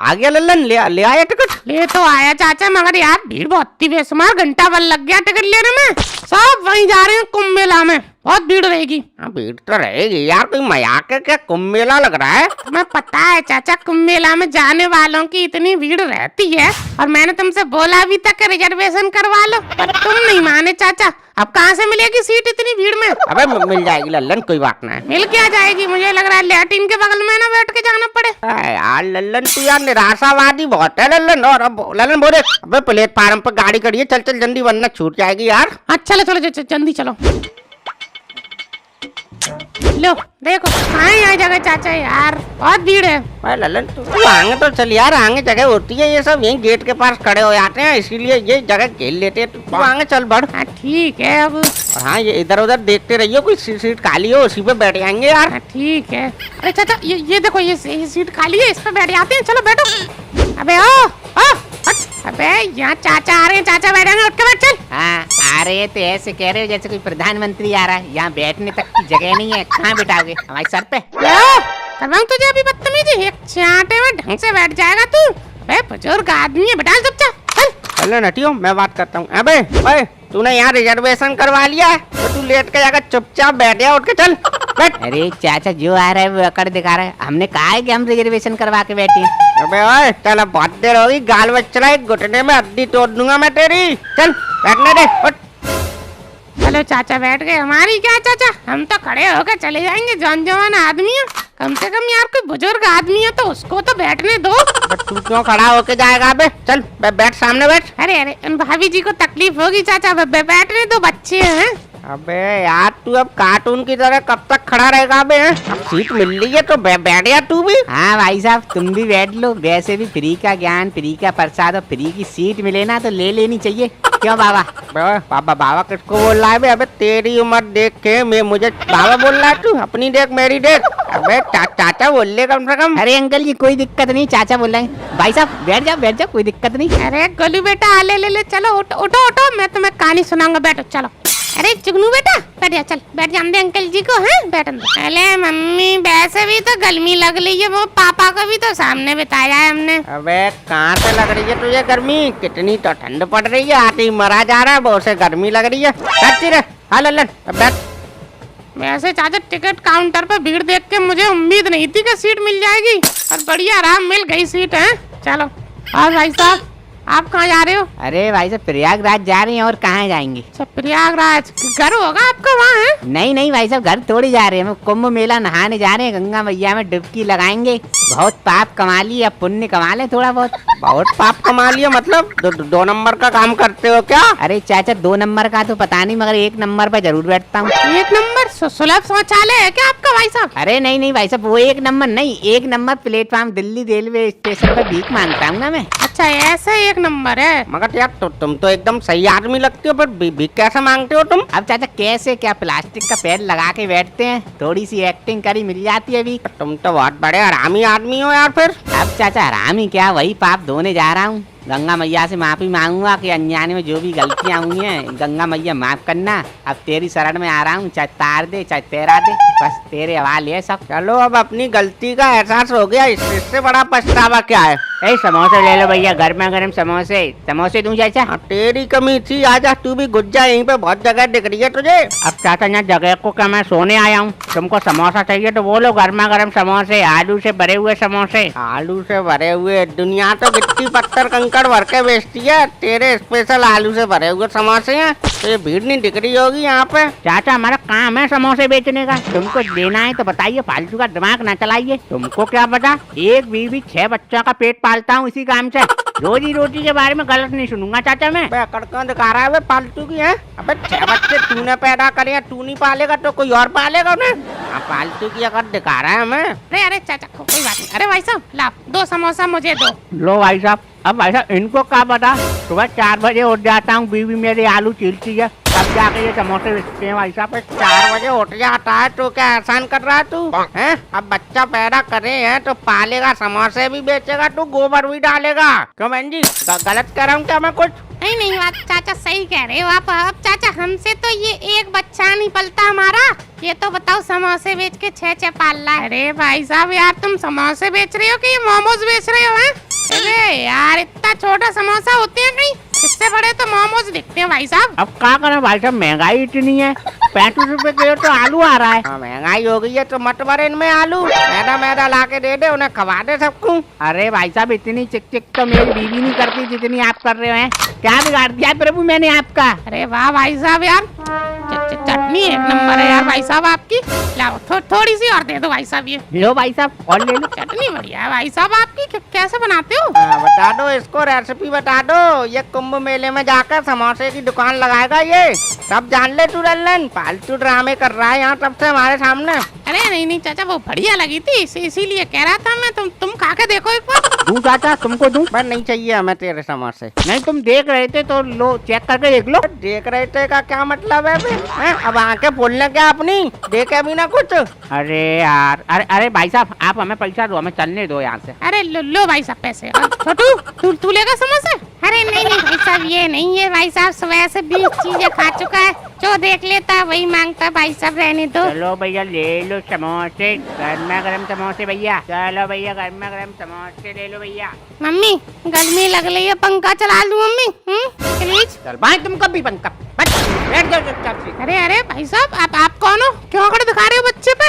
आ गया लल्लन, ले आया टिकट? ले तो आया चाचा, मगर यार भीड़ बहुत थी बेशुमार, घंटा भर लग गया टिकट लेने में। सब वहीं जा रहे हैं कुंभ मेला में, बहुत भीड़ रहेगी। भीड़ तो रहेगी यार, कोई मजाक है क्या? कुंभ मेला लग रहा है। तुम्हें पता है चाचा, कुंभ मेला में जाने वालों की इतनी भीड़ रहती है, और मैंने तुमसे बोला भी था कि रिजर्वेशन करवा लो, पर तुम नहीं माने चाचा। अब कहाँ से मिलेगी सीट इतनी भीड़ में? अबे मिल जाएगी लल्लन, कोई बात ना है। मिल क्या जाएगी? मुझे लग रहा है लैट्रिन के बगल में ना बैठ के जाना पड़े। यार लल्लन तू यार निराशावादी बहुत है लल्लन। और अब लल्लन बोले अबे प्लेटफार्म पर गाड़ी खड़ी है, चल चल जल्दी वरना छूट जाएगी यार। चलो चलो जल्दी चलो। लो देखो कहाँ है जगह चाचा, यार बहुत भीड़ है। भाई लल्लन तू आगे तो चल यार, आगे जगह होती है, ये सब यहीं गेट के पास खड़े हो जाते हैं, इसीलिए ये जगह घेर लेते हैं। तू आगे चल बढ़। ठीक है अब। हाँ ये इधर उधर देखते रहियो, कोई सीट खाली हो उसी पे बैठ जाएंगे यार। ठीक है। अरे चाचा ये देखो, ये सीट खाली है, इस पे बैठ जाते हैं, चलो बैठो। अबे ओ अबे यहाँ चाचा आ रहे हैं, चाचा बैठेंगे, उठ के बैठ चल। हाँ आ रहे हैं तो ऐसे कह रहे हो जैसे कोई प्रधानमंत्री आ रहा है, यहाँ बैठने तक की जगह नहीं है, कहाँ बिठाओगे हमारे सर पे? करवाऊं तुझे अभी बदतमीजी, एक चांटे में ढंग से बैठ जाएगा तू। अबे बुजुर्ग आदमी है, बैठा चुपचाप चल। चलो नटियो मैं बात करता हूँ। अबे ओए तूने यहाँ रिजर्वेशन करवा लिया है तो तू लेट के जाकर चुपचाप बैठ जा, उठ के चल बैठ। अरे चाचा जो आ रहा है वो अकड़ दिखा रहा है, हमने कहा है कि हम रिजर्वेशन करवा के बैठे हैं। अबे ओए चल अब बहुत देर होगी, गाल बच रहा है, घुटने में हड्डी तोड़ दूंगा मैं तेरी। चल बैठने दे उठ। चलो चाचा बैठ गए, हमारी क्या चाचा, हम तो खड़े होकर चले जाएंगे, जवान आदमी है, कम से कम यार कोई बुजुर्ग आदमी है तो उसको तो बैठने दो। तू क्यों खड़ा होके जाएगा? बे चल बैठ सामने बैठ। अरे उन भाभी जी को तकलीफ होगी चाचा, बैठने दो, बच्चे हैं। अबे यार तू अब कार्टून की तरह कब तक खड़ा रहेगा बे? अब सीट मिल रही है तो बैठ जा तू भी। हाँ भाई साहब तुम भी बैठ लो, वैसे भी फ्री का ज्ञान, फ्री का प्रसाद और फ्री की सीट मिले ना तो ले लेनी चाहिए, क्यों बाबा? बाबा किसको बोल रहा है बे? अबे तेरी उम्र देख के मैं मुझे बाबा बोल रहा है तू? अपनी देख मेरी देख। अबे चाचा बोल ले कम से कम। अरे अंकल जी कोई दिक्कत नहीं, चाचा बोल रहे हैं। भाई साहब बैठ जाओ कोई दिक्कत नहीं। अरे गोलू बेटा ले चलो, उठो मैं तुम्हें कहानी सुनाऊंगा, बैठो चलो। अरे चुगनू बेटा बैठ जा, चल बैठ जान दे अंकल जी को, हैं बैठ। अरे मम्मी वैसे भी तो गर्मी लग रही है, वो पापा को भी तो सामने बिताया है हमने। अबे कहाँ से लग रही है तुझे गर्मी? कितनी तो ठंड पड़ रही है, आते ही मरा जा रहा है, बहुत से गर्मी लग रही है। हाँ लल्लन बैठ। वैसे चाचा टिकट काउंटर पर भीड़ देख के मुझे उम्मीद नहीं थी कि सीट मिल जाएगी, और बढ़िया आराम मिल गई सीट है। चलो और भाई साहब आप कहाँ जा रहे हो? अरे भाई साहब प्रयागराज जा रहे हैं, और कहाँ जाएंगे? अच्छा प्रयागराज, घर होगा आपका वहाँ है? नहीं भाई साहब घर थोड़ी जा रहे हैं, कुंभ मेला नहाने जा रहे हैं, गंगा मैया में डुबकी लगाएंगे। बहुत पाप कमा लिए, अब पुण्य कमा ले थोड़ा बहुत। बहुत पाप कमा लिया मतलब? दो नंबर का काम करते हो क्या? अरे चाचा 2 नंबर का तो पता नहीं, मगर 1 नंबर पे जरूर बैठता हूँ। 1 नंबर सुलभ शौचालय है क्या आपका भाई साहब? अरे नहीं भाई साहब, वो 1 नंबर नहीं, 1 number platform Delhi railway station पर भीख मांगता हूँ ना मैं। अच्छा ऐसा 1 नंबर है? मगर यार तुम तो एकदम सही आदमी लगती हो, पर भीख कैसे मांगते हो तुम? अब चाचा कैसे, क्या प्लास्टिक का पैर लगा के बैठते हैं, थोड़ी सी एक्टिंग करी मिल जाती है भीख। तुम तो बहुत बड़े हरामी आदमी हो यार। फिर अब चाचा हरामी क्या, वही पाप धोने जा रहा हूँ, गंगा मैया से माफी मांगूंगा कि अनजाने में जो भी गलतियां हुई हैं गंगा मैया माफ करना। अब तेरी शरण में आ रहा हूँ, चाहे तार दे चाहे तेरा दे, बस तेरे हवाले है सब। चलो अब अपनी गलती का एहसास हो गया, इससे बड़ा पछतावा क्या है? समोसे ले लो भैया, गर्मा गर्म समोसे दूं चाचा? तेरी कमी थी, आजा तू भी घुस जा, यहीं पे बहुत जगह दिख रही है तुझे। अब चाचा यहाँ जगह को क्या, मैं सोने आया हूँ, तुमको समोसा चाहिए तो बोलो, गर्मा गर्म समोसे, आलू से भरे हुए समोसे। आलू से भरे हुए? दुनिया तो गिट्टी पत्थर कंकड़ भर के बेचती है, तेरे स्पेशल आलू से भरे हुए समोसे हैं, तो ये भीड़ नहीं दिख रही होगी यहाँ पे। चाचा हमारा काम है समोसे बेचने का, तुमको देना है तो बताइए, फालतू का दिमाग ना चलाइए। तुमको क्या पता, एक बीवी 6 बच्चों का पेट पालता हूँ इसी काम से, रोजी रोटी के बारे में गलत नहीं सुनूंगा चाचा मैं। कड़का दिखा रहा है फालतू की है? अबे 6 बच्चे तूने पैदा करे, तू नहीं पालेगा तो कोई और पालेगा उन्हें? फालतू की अगर दिखा रहा है हमें। अरे चाचा कोई बात नहीं। अरे भाई साहब ला 2 समोसा मुझे दो। लो भाई साहब। अब भाई साहब इनको क्या पता, सुबह 4 बजे उठ जाता हूँ, बीवी मेरी आलू छीलती है, तब जाके ये समोसे बेचते हैं भाई साहब। 4 बजे उठ जाता है तो क्या एहसान कर रहा है तू? हैं? अब बच्चा पैदा करे हैं तो पालेगा, समोसे भी बेचेगा, तू गोबर भी डालेगा। क्यों बहन जी गलत कर रहा हूँ क्या मैं कुछ? नहीं नहीं, बात चाचा सही कह रहे हो आप। अब चाचा हमसे तो ये एक बच्चा नहीं पलता हमारा, ये तो बताओ समोसे बेच के 6 पाल रहा है। अरे भाई साहब यार, तुम समोसे बेच रहे हो कि ये मोमोज बेच रहे हो हैं? अरे यार, इतना छोटा समोसा होते हैं कहीं, इससे बड़े तो मोमोज दिखते हैं भाई साहब। अब क्या करें भाई साहब, महंगाई इतनी है, 35 रुपए किलो तो आलू आ रहा है। हाँ, महंगाई हो गई है तो मत भरे इनमें आलू, मैदा मैदा ला के दे दे, उन्हें खवा दे सबको। अरे भाई साहब, इतनी चिक चिक तो मेरी बीवी नहीं करती जितनी आप कर रहे हैं। क्या बिगाड़ दिया प्रभु मैंने आपका? अरे वाह भाई साहब यार, चटनी एक नंबर है यार भाई साहब आपकी। लाओ थोड़ी सी और दे दो भाई साहब, ये लो भाई साहब और ले लो। चटनी बढ़िया है भाई साहब आपकी। कैसे बनाते हो? बता दो इसको, रेसिपी बता दो। ये कुंभ मेले में जाकर समोसे की दुकान लगाएगा ये, सब जान ले तू लल्लन। फालतू ड्रामे कर रहा है यहाँ सबसे हमारे सामने। अरे नहीं नहीं चाचा, वो बढ़िया लगी थी, इसीलिए कह रहा था मैं। तुम खा के देखो एक बार। दूं चाचा, तुमको दूं? बस नहीं चाहिए हमें तेरे समोसे। नहीं, तुम देख रहे थे तो लो, चेक करके देख लो। देख रहे थे का क्या मतलब है बे? हैं? अब आंखें खोलने क्या अपनी, देखे भी ना कुछ। अरे यार, अरे भाई साहब, आप हमें पैसा दो, हमें चलने दो यहाँ से। अरे लो भाई साहब पैसे। छोटू तू लेगा समोसे? अरे नहीं नहीं भाई साहब, ये नहीं है भाई साहब, सुबह से 20 चीजें खा चुका है, जो देख लेता है वही मांगता है भाई साहब, रहने दो। चलो भैया ले लो समोसे, गर्मा गर्म समोसे भैया। चलो भैया, गर्मा गर्म समोसे ले लो भैया। मम्मी गर्मी लग रही है, पंखा चला लूं मम्मी? प्लीज। चल भाई, तुम कभी पंखा बैठ जाओ चुपचाप से। अरे भाई साहब, आप कौन हो? क्यों अकड़ दिखा रहे हो बच्चे पे?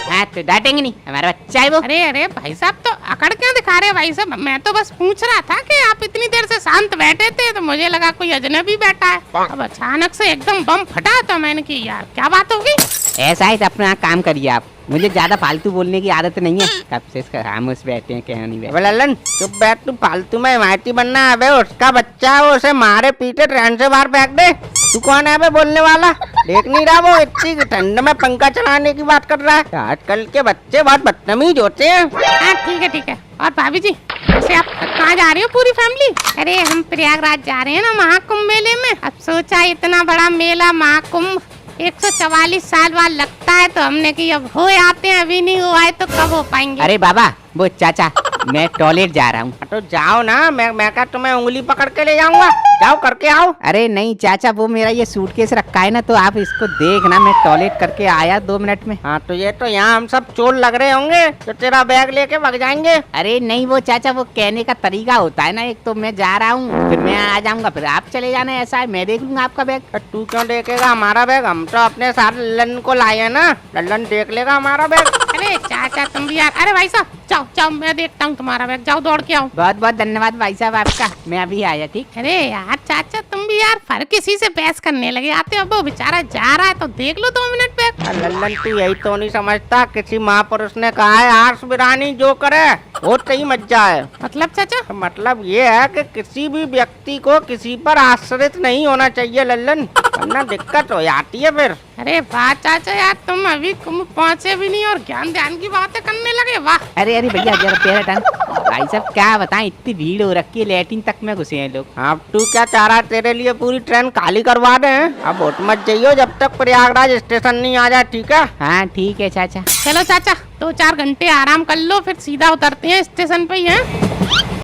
हाँ तो डांटेंगे नहीं, हमारा बच्चा है वो। अरे भाई साहब, तो अकड़ क्यों दिखा रहे हो भाई साहब? मैं तो बस पूछ रहा था कि आप इतनी देर से शांत बैठे थे तो मुझे लगा कोई अजनबी बैठा है। अब अचानक से एकदम बम फटा तो मैंने की यार क्या बात होगी। ऐसा है तो अपना काम करिए आप, मुझे ज्यादा फालतू बोलने की आदत नहीं है। कब से खामोश बैठे हैं, क्या नहीं बैठे। अबे लल्लन चुप बैठ, तू फालतू में हिमायती बनना है। अबे उसका बच्चा है, वो उसे मारे पीटे ट्रेन से बाहर फेंक दे। तू कौन है बे बोलने वाला? देख नहीं रहा वो इतनी ठंड में पंखा चलाने की बात कर रहा है? आजकल के बच्चे बहुत बदतमीज होते हैं। हाँ ठीक है। और भाभी जी, वैसे आप कहाँ जा रहे हो पूरी फैमिली? अरे हम प्रयागराज जा रहे हैं ना, महाकुंभ मेले में। अब सोचा इतना बड़ा मेला महाकुंभ 144 साल बाद लगता है, तो हमने की अब हो आते हैं, अभी नहीं हुआ है तो कब हो पाएंगे। अरे बाबा, वो चाचा मैं टॉयलेट जा रहा हूँ। तो जाओ ना, मैं क्या तुम्हें उंगली पकड़ के ले जाऊंगा? जाओ करके आओ। अरे नहीं चाचा, वो मेरा ये सूटकेस रखा है ना, तो आप इसको देखना, मैं टॉयलेट करके आया 2 मिनट में। हाँ तो ये तो यहाँ हम सब चोर लग रहे होंगे तो तेरा बैग लेके भाग जाएंगे। अरे नहीं वो चाचा, वो कहने का तरीका होता है ना, एक तो मैं जा रहा हूँ, फिर मैं आ जाऊंगा, फिर आप चले जाना, ऐसा है मैं देख लूंगा आपका बैग। तू क्यों देखेगा हमारा बैग? हम तो अपने साथ लल्लन को लाए हैं ना, लल्लन देख लेगा हमारा बैग। अरे चाचा तुम भी यार। अरे भाई साहब जाओ मैं देखता हूँ तुम्हारा बैग, जाओ दौड़ के आओ। बहुत बहुत धन्यवाद भाई साहब आपका, मैं अभी आया। ठीक। अरे यार चाचा तुम भी यार हर किसी से बहस करने लगे आते हो। वो बेचारा जा रहा है तो देख लो 2 मिनट बैग। लल्लन तू यही तो नहीं समझता, किसी महापुरुष ने कहा है आर्स बिरानी जो करे वो सही मज्जा है। मतलब चाचा? मतलब ये है कि किसी भी व्यक्ति को किसी पर आश्रित नहीं होना चाहिए लल्लन, वरना दिक्कत हो जाती है फिर। अरे वाह चाचा यार, तुम अभी कुंभ पहुँचे भी नहीं और ज्ञान ध्यान की बातें करने लगे, वाह। अरे भैया जरा पैर हटाना। भाई साहब क्या बताएं, इतनी भीड़ हो रखी है, लैट्रिन तक में घुसे हैं लोग। अब तू क्या चाह रहा है, तेरे लिए पूरी ट्रेन खाली करवा दे? अब उठ मत जाइयो जब तक प्रयागराज स्टेशन नहीं आ जाए, ठीक है? हाँ ठीक है चाचा। चलो चाचा 2-4 घंटे आराम कर लो, फिर सीधा उतरते हैं स्टेशन पे ही हैं।